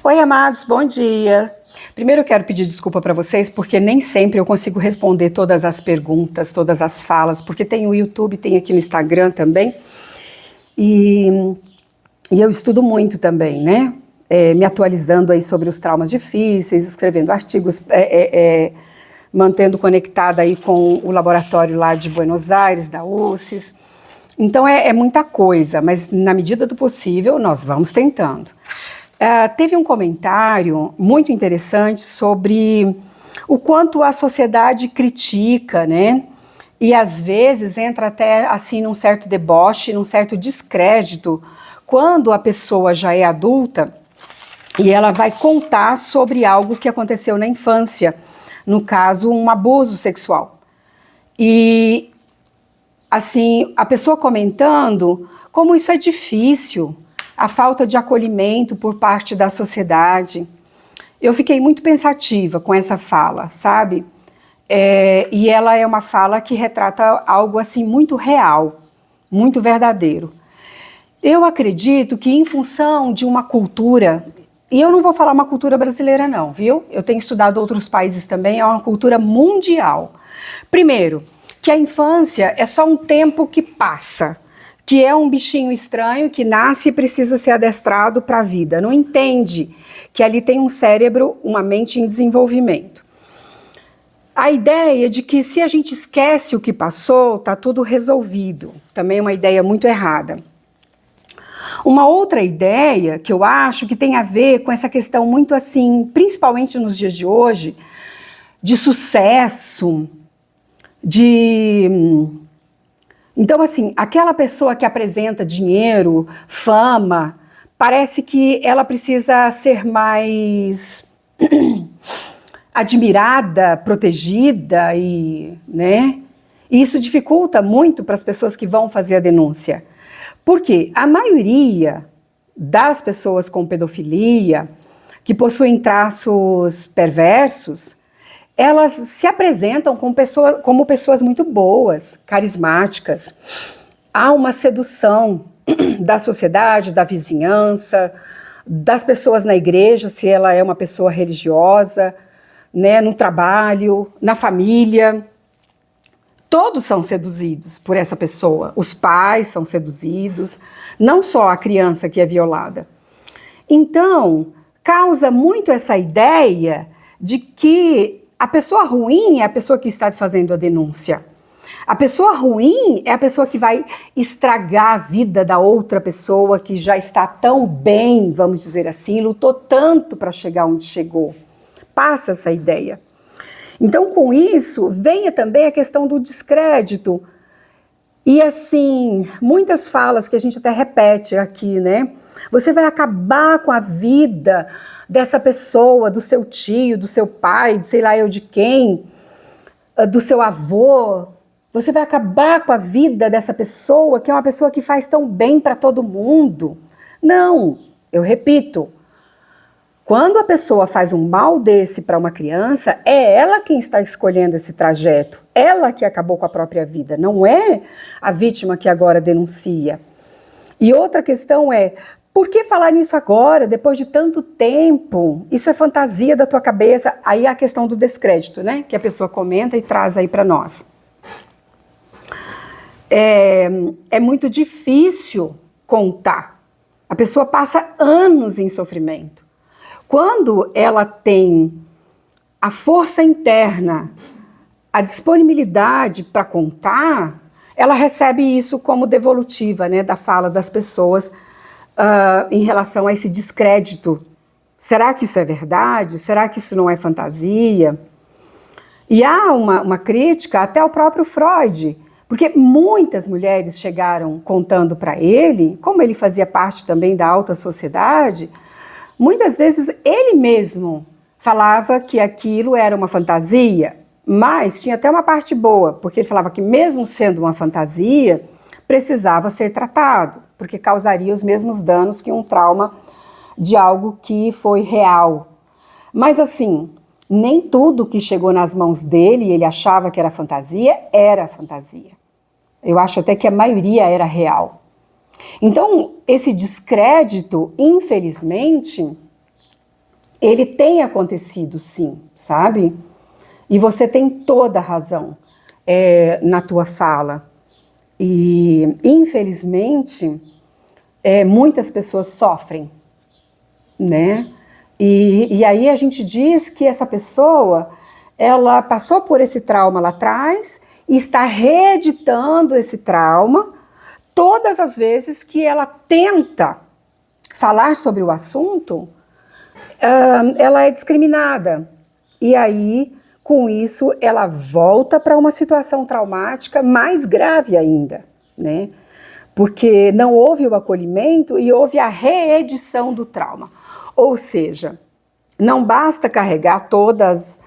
Oi, amados, bom dia. Primeiro eu quero pedir desculpa para vocês, porque nem sempre eu consigo responder todas as perguntas, todas as falas, porque tem o YouTube, tem aqui no Instagram também, e, e eu estudo muito também, né? Me atualizando aí sobre os traumas difíceis, escrevendo artigos, mantendo conectada aí com o laboratório lá de Buenos Aires, da UCES. Então é muita coisa, mas na medida do possível nós vamos tentando. Teve um comentário muito interessante sobre o quanto a sociedade critica, né? E às vezes entra até assim num certo deboche, num certo descrédito, quando a pessoa já é adulta e ela vai contar sobre algo que aconteceu na infância, no caso, um abuso sexual. E assim, a pessoa comentando como isso é difícil, a falta de acolhimento por parte da sociedade. Eu fiquei muito pensativa com essa fala, sabe? E ela é uma fala que retrata algo assim muito real, muito verdadeiro. Eu acredito que em função de uma cultura, e eu não vou falar uma cultura brasileira não, viu? Eu tenho estudado outros países também, é uma cultura mundial. Primeiro, que a infância é só um tempo que passa, que é um bichinho estranho que nasce e precisa ser adestrado para a vida. Não entende que ali tem um cérebro, uma mente em desenvolvimento. A ideia de que se a gente esquece o que passou, está tudo resolvido. Também é uma ideia muito errada. Uma outra ideia que eu acho que tem a ver com essa questão muito assim, principalmente nos dias de hoje, de sucesso, Então, assim, aquela pessoa que apresenta dinheiro, fama, parece que ela precisa ser mais admirada, protegida né? E isso dificulta muito para as pessoas que vão fazer a denúncia. Porque a maioria das pessoas com pedofilia, que possuem traços perversos, elas se apresentam como pessoas muito boas, carismáticas. Há uma sedução da sociedade, da vizinhança, das pessoas na igreja, se ela é uma pessoa religiosa, né, no trabalho, na família. Todos são seduzidos por essa pessoa. Os pais são seduzidos, não só a criança que é violada. Então, causa muito essa ideia de que a pessoa ruim é a pessoa que está fazendo a denúncia. A pessoa ruim é a pessoa que vai estragar a vida da outra pessoa que já está tão bem, vamos dizer assim, lutou tanto para chegar onde chegou. Passa essa ideia. Então, com isso, vem também a questão do descrédito. E assim, muitas falas que a gente até repete aqui, né? Você vai acabar com a vida dessa pessoa, do seu tio, do seu pai, de sei lá eu de quem, do seu avô. Você vai acabar com a vida dessa pessoa, que é uma pessoa que faz tão bem para todo mundo. Não, eu repito. Quando a pessoa faz um mal desse para uma criança, é ela quem está escolhendo esse trajeto. Ela que acabou com a própria vida, não é a vítima que agora denuncia. E outra questão é, por que falar nisso agora, depois de tanto tempo? Isso é fantasia da tua cabeça. Aí a questão do descrédito, né? Que a pessoa comenta e traz aí para nós. É muito difícil contar. A pessoa passa anos em sofrimento. Quando ela tem a força interna, a disponibilidade para contar, ela recebe isso como devolutiva, né, da fala das pessoas em relação a esse descrédito. Será que isso é verdade? Será que isso não é fantasia? E há uma crítica até ao próprio Freud, porque muitas mulheres chegaram contando para ele, como ele fazia parte também da alta sociedade, muitas vezes ele mesmo falava que aquilo era uma fantasia, mas tinha até uma parte boa, porque ele falava que mesmo sendo uma fantasia, precisava ser tratado, porque causaria os mesmos danos que um trauma de algo que foi real. Mas assim, nem tudo que chegou nas mãos dele e ele achava que era fantasia. Eu acho até que a maioria era real. Então, esse descrédito, infelizmente, ele tem acontecido sim, sabe? E você tem toda a razão na tua fala. E, infelizmente, muitas pessoas sofrem, né? E aí a gente diz que essa pessoa, ela passou por esse trauma lá atrás e está reeditando esse trauma todas as vezes que ela tenta falar sobre o assunto, ela é discriminada. E aí, com isso, ela volta para uma situação traumática mais grave ainda, né? Porque não houve o acolhimento e houve a reedição do trauma. Ou seja, não basta carregar todas,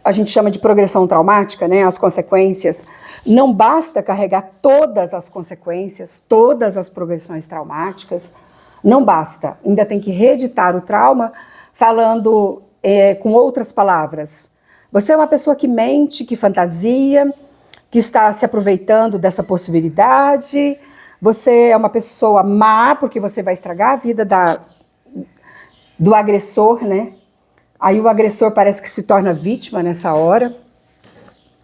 a gente chama de progressão traumática, né, as consequências, não basta carregar todas as consequências, todas as progressões traumáticas, não basta, ainda tem que reeditar o trauma falando com outras palavras. Você é uma pessoa que mente, que fantasia, que está se aproveitando dessa possibilidade, você é uma pessoa má, porque você vai estragar a vida do agressor, né? Aí o agressor parece que se torna vítima nessa hora.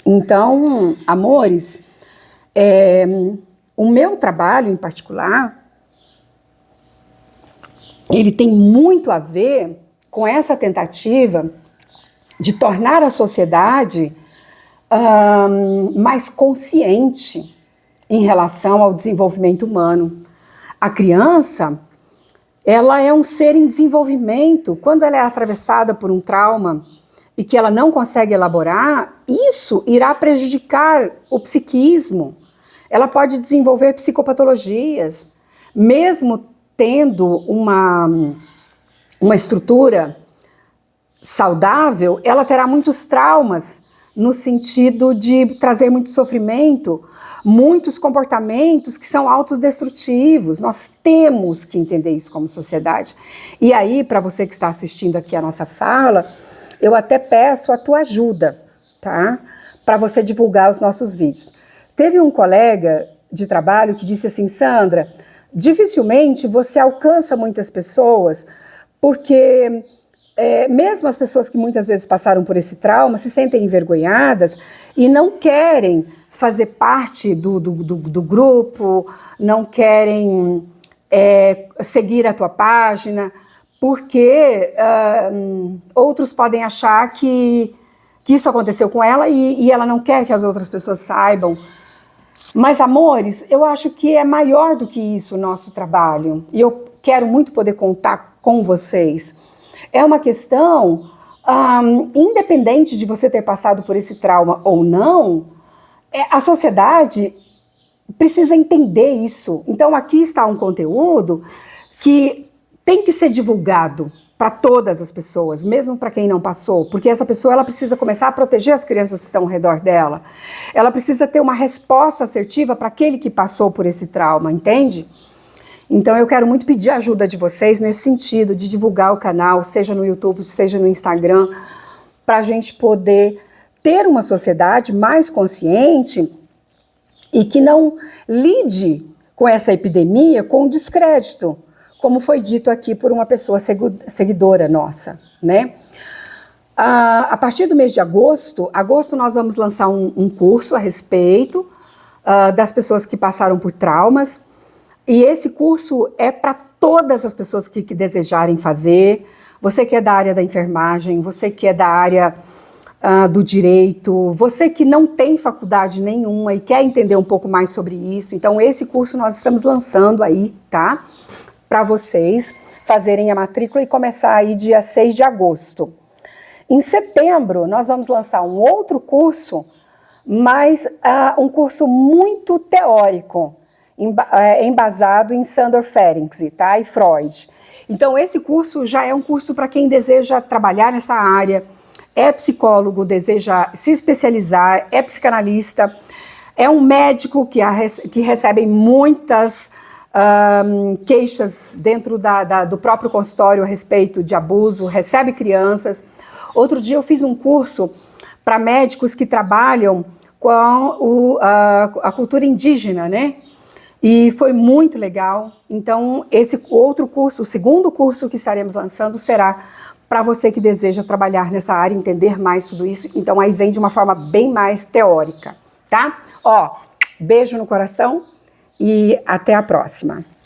Então, amores, o meu trabalho em particular, ele tem muito a ver com essa tentativa de tornar a sociedade mais consciente em relação ao desenvolvimento humano. A criança, ela é um ser em desenvolvimento. Quando ela é atravessada por um trauma e que ela não consegue elaborar, isso irá prejudicar o psiquismo. Ela pode desenvolver psicopatologias, mesmo tendo uma estrutura saudável, ela terá muitos traumas no sentido de trazer muito sofrimento, muitos comportamentos que são autodestrutivos. Nós temos que entender isso como sociedade. E aí, para você que está assistindo aqui a nossa fala, eu até peço a tua ajuda, tá? Para você divulgar os nossos vídeos. Teve um colega de trabalho que disse assim: Sandra, dificilmente você alcança muitas pessoas, porque mesmo as pessoas que muitas vezes passaram por esse trauma se sentem envergonhadas e não querem fazer parte do grupo, não querem seguir a tua página, porque outros podem achar que isso aconteceu com ela e ela não quer que as outras pessoas saibam. Mas, amores, eu acho que é maior do que isso o nosso trabalho. E eu quero muito poder contar com vocês. É uma questão, independente de você ter passado por esse trauma ou não, a sociedade precisa entender isso. Então, aqui está um conteúdo que tem que ser divulgado para todas as pessoas, mesmo para quem não passou, porque essa pessoa ela precisa começar a proteger as crianças que estão ao redor dela. Ela precisa ter uma resposta assertiva para aquele que passou por esse trauma, entende? Então eu quero muito pedir a ajuda de vocês nesse sentido, de divulgar o canal, seja no YouTube, seja no Instagram, para a gente poder ter uma sociedade mais consciente e que não lide com essa epidemia com descrédito, como foi dito aqui por uma pessoa seguidora nossa, né? A partir do mês de agosto nós vamos lançar um curso a respeito das pessoas que passaram por traumas, e esse curso é para todas as pessoas que desejarem fazer. Você que é da área da enfermagem, você que é da área do direito, você que não tem faculdade nenhuma e quer entender um pouco mais sobre isso. Então esse curso nós estamos lançando aí, tá? Para vocês fazerem a matrícula e começar aí dia 6 de agosto. Em setembro, nós vamos lançar um outro curso, mas um curso muito teórico, embasado em Sandor Ferenczi, tá? E Freud. Então, esse curso já é um curso para quem deseja trabalhar nessa área, é psicólogo, deseja se especializar, é psicanalista, é um médico que recebe muitas queixas dentro do próprio consultório a respeito de abuso, recebe crianças. Outro dia eu fiz um curso para médicos que trabalham com a cultura indígena, né? E foi muito legal. Então, esse outro curso, o segundo curso que estaremos lançando será para você que deseja trabalhar nessa área, entender mais tudo isso. Então, aí vem de uma forma bem mais teórica, tá? Ó, beijo no coração e até a próxima.